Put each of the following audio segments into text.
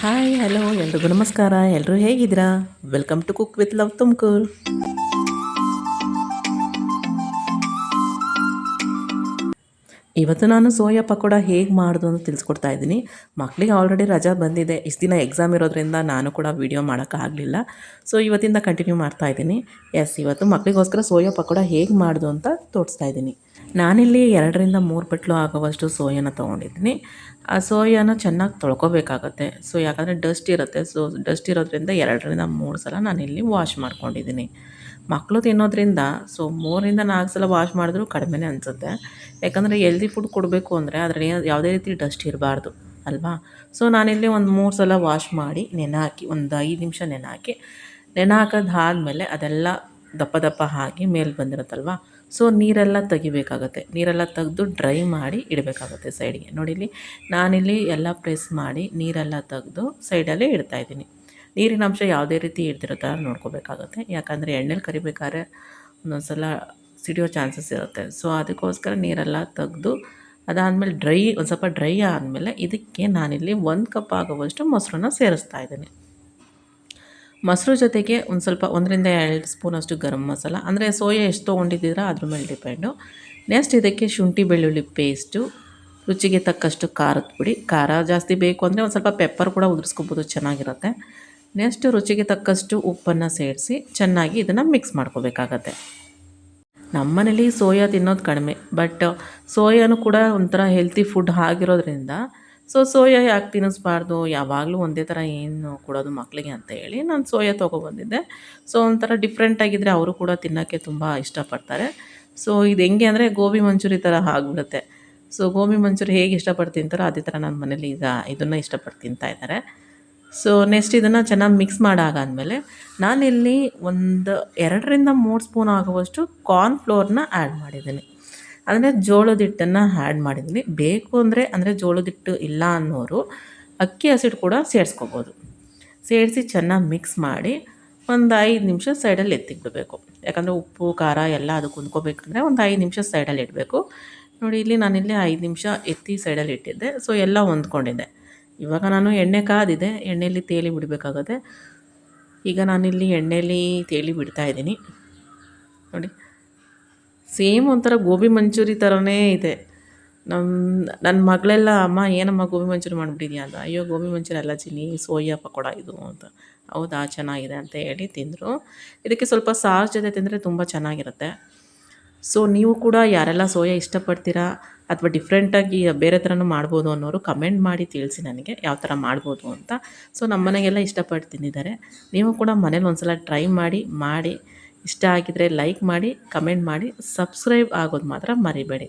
Hi hello ಎಲ್ರಿಗೂ ನಮಸ್ಕಾರ. ಎಲ್ಲರೂ ಹೇಗಿದ್ದೀರಾ? Welcome to cook with love Tumakuru. ಇವತ್ತು ನಾನು ಸೋಯಾ ಪಕೋಡ ಹೇಗೆ ಮಾಡೋದು ಅಂತ ತಿಳಿಸ್ಕೊಡ್ತಾ ಇದ್ದೀನಿ. ಮಕ್ಕಳಿಗೆ ಆಲ್ರೆಡಿ ರಜಾ ಬಂದಿದೆ. ಇಷ್ಟು ದಿನ ಎಕ್ಸಾಮ್ ಇರೋದ್ರಿಂದ ನಾನು ಕೂಡ ವೀಡಿಯೋ ಮಾಡೋಕ್ಕಾಗಲಿಲ್ಲ. ಸೊ ಇವತ್ತಿಂದ ಕಂಟಿನ್ಯೂ ಮಾಡ್ತಾ ಇದ್ದೀನಿ. ಇವತ್ತು ಮಕ್ಕಳಿಗೋಸ್ಕರ ಸೋಯಾ ಪಕೋಡ ಹೇಗೆ ಮಾಡೋದು ಅಂತ ತೋರಿಸ್ತಾ ಇದ್ದೀನಿ. ನಾನಿಲ್ಲಿ 2ರಿಂದ 3 ಬಟ್ಲು ಆಗುವಷ್ಟು ಸೋಯಾನ ತೊಗೊಂಡಿದ್ದೀನಿ. ಆ ಸೋಯಾನ ಚೆನ್ನಾಗಿ ತೊಳ್ಕೊಬೇಕಾಗತ್ತೆ. ಸೊ ಯಾಕಂದರೆ ಡಸ್ಟ್ ಇರುತ್ತೆ. ಸೊ ಡಸ್ಟ್ ಇರೋದ್ರಿಂದ 2ರಿಂದ 3 ಸಲ ನಾನಿಲ್ಲಿ ವಾಶ್ ಮಾಡ್ಕೊಂಡಿದ್ದೀನಿ. ಮಕ್ಕಳು ತಿನ್ನೋದ್ರಿಂದ ಸೊ 3ರಿಂದ 4 ಸಲ ವಾಶ್ ಮಾಡಿದ್ರೂ ಕಡಿಮೆನೇ ಅನಿಸುತ್ತೆ. ಯಾಕಂದರೆ ಹೆಲ್ದಿ ಫುಡ್ ಕೊಡಬೇಕು ಅಂದರೆ ಅದರಲ್ಲಿ ಯಾವುದೇ ರೀತಿ ಡಸ್ಟ್ ಇರಬಾರ್ದು ಅಲ್ವಾ. ಸೊ ನಾನಿಲ್ಲಿ ಒಂದು 3 ಸಲ ವಾಶ್ ಮಾಡಿ ನೆನೆಹಾಕಿ ಒಂದು 5 ನಿಮಿಷ ನೆನೆಹಾಕಿ ಹಾಕಿದ್ದಾದಮೇಲೆ ಅದೆಲ್ಲ ದಪ್ಪ ದಪ್ಪ ಆಗಿ ಮೇಲೆ ಬಂದಿರುತ್ತಲ್ವ. ಸೊ ನೀರೆಲ್ಲ ತೆಗಿಬೇಕಾಗತ್ತೆ. ನೀರೆಲ್ಲ ತೆಗೆದು ಡ್ರೈ ಮಾಡಿ ಇಡಬೇಕಾಗತ್ತೆ ಸೈಡಿಗೆ. ನೋಡಿಲ್ಲಿ ನಾನಿಲ್ಲಿ ಎಲ್ಲ ಪ್ರೆಸ್ ಮಾಡಿ ನೀರೆಲ್ಲ ತೆಗೆದು ಸೈಡಲ್ಲೇ ಇಡ್ತಾಯಿದ್ದೀನಿ. ನೀರಿನ ಅಂಶ ಯಾವುದೇ ರೀತಿ ಇಡ್ದಿರೋ ಥರ ನೋಡ್ಕೋಬೇಕಾಗತ್ತೆ. ಯಾಕಂದರೆ ಎಣ್ಣೆಲಿ ಕರಿಬೇಕಾದ್ರೆ ಒಂದೊಂದು ಸಲ ಸಿಡಿಯೋ ಚಾನ್ಸಸ್ ಇರುತ್ತೆ. ಸೊ ಅದಕ್ಕೋಸ್ಕರ ನೀರೆಲ್ಲ ತೆಗೆದು ಅದಾದಮೇಲೆ ಒಂದು ಸ್ವಲ್ಪ ಡ್ರೈ ಆದಮೇಲೆ ಇದಕ್ಕೆ ನಾನಿಲ್ಲಿ 1 ಕಪ್ ಆಗುವಷ್ಟು ಮೊಸರನ್ನ ಸೇರಿಸ್ತಾ ಇದ್ದೀನಿ. ಮೊಸರು ಜೊತೆಗೆ ಒಂದು ಸ್ವಲ್ಪ 1ರಿಂದ 2 ಸ್ಪೂನಷ್ಟು ಗರಂ ಮಸಾಲ, ಅಂದರೆ ಸೋಯಾ ಎಷ್ಟು ತೊಗೊಂಡಿದ್ದೀರಾ ಅದ್ರ ಮೇಲೆ ಡಿಪೆಂಡು. ನೆಕ್ಸ್ಟ್ ಇದಕ್ಕೆ ಶುಂಠಿ ಬೆಳ್ಳುಳ್ಳಿ ಪೇಸ್ಟು, ರುಚಿಗೆ ತಕ್ಕಷ್ಟು ಖಾರದ ಪುಡಿ. ಖಾರ ಜಾಸ್ತಿ ಬೇಕು ಅಂದರೆ ಒಂದು ಸ್ವಲ್ಪ ಪೆಪ್ಪರ್ ಕೂಡ ಉದುರಿಸ್ಕೊಬೋದು, ಚೆನ್ನಾಗಿರುತ್ತೆ. ನೆಕ್ಸ್ಟು ರುಚಿಗೆ ತಕ್ಕಷ್ಟು ಉಪ್ಪನ್ನು ಸೇರಿಸಿ ಚೆನ್ನಾಗಿ ಇದನ್ನು ಮಿಕ್ಸ್ ಮಾಡ್ಕೋಬೇಕಾಗತ್ತೆ. ನಮ್ಮನೇಲಿ ಸೋಯಾ ತಿನ್ನೋದು ಕಡಿಮೆ, ಬಟ್ ಸೋಯಾನು ಕೂಡ ಒಂಥರ ಹೆಲ್ತಿ ಫುಡ್ ಆಗಿರೋದ್ರಿಂದ ಸೊ ಸೋಯಾ ಯಾಕೆ ತಿನ್ನಿಸ್ಬಾರ್ದು, ಯಾವಾಗಲೂ ಒಂದೇ ಥರ ಏನು ಕೊಡೋದು ಮಕ್ಕಳಿಗೆ ಅಂತ ಹೇಳಿ ನಾನು ಸೋಯಾ ತೊಗೊಬಂದಿದ್ದೆ. ಸೊ ಒಂಥರ ಡಿಫ್ರೆಂಟಾಗಿದ್ದರೆ ಅವರು ಕೂಡ ತಿನ್ನೋಕ್ಕೆ ತುಂಬ ಇಷ್ಟಪಡ್ತಾರೆ. ಸೊ ಇದು ಹೆಂಗೆ ಅಂದರೆ ಗೋಬಿ ಮಂಚೂರಿ ಥರ ಆಗಿಬಿಡುತ್ತೆ. ಸೊ ಗೋಬಿ ಮಂಚೂರಿ ಹೇಗೆ ಇಷ್ಟಪಟ್ಟು ತಿಂತಾರೋ ಅದೇ ಥರ ನನ್ನ ಮನೇಲಿ ಇದನ್ನು ಇಷ್ಟಪಟ್ಟು ತಿಂತಾಯಿದ್ದಾರೆ. ಸೊ ನೆಕ್ಸ್ಟ್ ಇದನ್ನು ಚೆನ್ನಾಗಿ ಮಿಕ್ಸ್ ಮಾಡಾಗಾದಮೇಲೆ ನಾನಿಲ್ಲಿ ಒಂದು 2ರಿಂದ 3 ಸ್ಪೂನ್ ಆಗುವಷ್ಟು ಕಾರ್ನ್ಫ್ಲೋರ್ನ ಆ್ಯಡ್ ಮಾಡಿದ್ದೀನಿ. ಅಂದರೆ ಜೋಳದ ಹಿಟ್ಟನ್ನು ಆ್ಯಡ್ ಮಾಡಿದ್ದೀನಿ. ಬೇಕು ಅಂದರೆ ಜೋಳದ ಹಿಟ್ಟು ಇಲ್ಲ ಅನ್ನೋರು ಅಕ್ಕಿ ಹಸಿಟ್ಟು ಕೂಡ ಸೇರಿಸ್ಕೋಬೋದು. ಸೇರಿಸಿ ಚೆನ್ನಾಗಿ ಮಿಕ್ಸ್ ಮಾಡಿ ಒಂದು 5 ನಿಮಿಷ ಸೈಡಲ್ಲಿ ಎತ್ತಿಕ್ಬಿಡಬೇಕು. ಯಾಕಂದರೆ ಉಪ್ಪು ಖಾರ ಎಲ್ಲ ಅದಕ್ಕೆ ಹೊಂದ್ಕೋಬೇಕಂದ್ರೆ ಒಂದು 5 ನಿಮಿಷ ಸೈಡಲ್ಲಿ ಇಡಬೇಕು. ನೋಡಿ ಇಲ್ಲಿ ನಾನಿಲ್ಲಿ 5 ನಿಮಿಷ ಎತ್ತಿ ಸೈಡಲ್ಲಿ ಇಟ್ಟಿದ್ದೆ. ಸೊ ಎಲ್ಲ ಹೊಂದ್ಕೊಂಡಿದ್ದೆ. ಇವಾಗ ನಾನು ಎಣ್ಣೆ ಕಾದಿದೆ, ಎಣ್ಣೆಯಲ್ಲಿ ತೇಲಿ ಬಿಡಬೇಕಾಗುತ್ತೆ. ಈಗ ನಾನಿಲ್ಲಿ ಎಣ್ಣೆಯಲ್ಲಿ ತೇಲಿ ಬಿಡ್ತಾಯಿದ್ದೀನಿ. ನೋಡಿ ಸೇಮ್ ಒಂಥರ ಗೋಬಿ ಮಂಚೂರಿ ಥರನೇ ಇದೆ. ನನ್ನ ಮಗಳೆಲ್ಲ ಅಮ್ಮ ಏನಮ್ಮ ಗೋಬಿ ಮಂಚೂರಿ ಮಾಡಿಬಿಟ್ಟಿದ್ಯಾ ಅಂತ. ಅಯ್ಯೋ ಗೋಬಿ ಮಂಚೂರಿ ಅಲ್ಲ ಚಿನ್ನಿ, ಸೋಯಾ ಪಕೋಡ ಇದು ಅಂತ. ಹೌದಾ, ಚೆನ್ನಾಗಿದೆ ಅಂತ ಹೇಳಿ ತಿಂದರು. ಇದಕ್ಕೆ ಸ್ವಲ್ಪ ಸಾಸ್ ಜೊತೆ ತಿಂದರೆ ತುಂಬ ಚೆನ್ನಾಗಿರುತ್ತೆ. ಸೊ ನೀವು ಕೂಡ ಯಾರೆಲ್ಲ ಸೋಯಾ ಇಷ್ಟಪಡ್ತೀರಾ ಅಥವಾ ಡಿಫ್ರೆಂಟಾಗಿ ಬೇರೆ ಥರನೂ ಮಾಡ್ಬೋದು ಅನ್ನೋರು ಕಮೆಂಟ್ ಮಾಡಿ ತಿಳಿಸಿ ನನಗೆ ಯಾವ ಥರ ಮಾಡ್ಬೋದು ಅಂತ. ಸೊ ನಮ್ಮ ಮನೆಗೆಲ್ಲ ಇಷ್ಟಪಟ್ಟು ತಿಂದಿದ್ದಾರೆ. ನೀವು ಕೂಡ ಮನೇಲಿ ಒಂದು ಸಲ ಟ್ರೈ ಮಾಡಿ ಇಷ್ಟ ಆಗಿದರೆ ಲೈಕ್ ಮಾಡಿ, ಕಮೆಂಟ್ ಮಾಡಿ, ಸಬ್ಸ್ಕ್ರೈಬ್ ಆಗೋದು ಮಾತ್ರ ಮರಿಬೇಡಿ.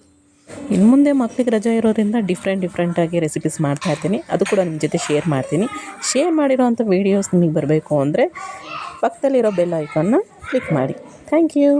ಇನ್ನು ಮುಂದೆ ಮಕ್ಕಳಿಗೆ ರಜೆ ಇರೋದ್ರಿಂದ ಡಿಫ್ರೆಂಟಾಗಿ ರೆಸಿಪೀಸ್ ಮಾಡ್ತಾಯಿರ್ತೀನಿ. ಅದು ಕೂಡ ನಿಮ್ಮ ಜೊತೆ ಶೇರ್ ಮಾಡ್ತೀನಿ. ಶೇರ್ ಮಾಡಿರೋವಂಥ ವೀಡಿಯೋಸ್ ನಿಮಗೆ ಬರಬೇಕು ಅಂದರೆ ಪಕ್ಕದಲ್ಲಿರೋ ಬೆಲ್ ಐಕಾನ್ನ ಕ್ಲಿಕ್ ಮಾಡಿ. Thank you.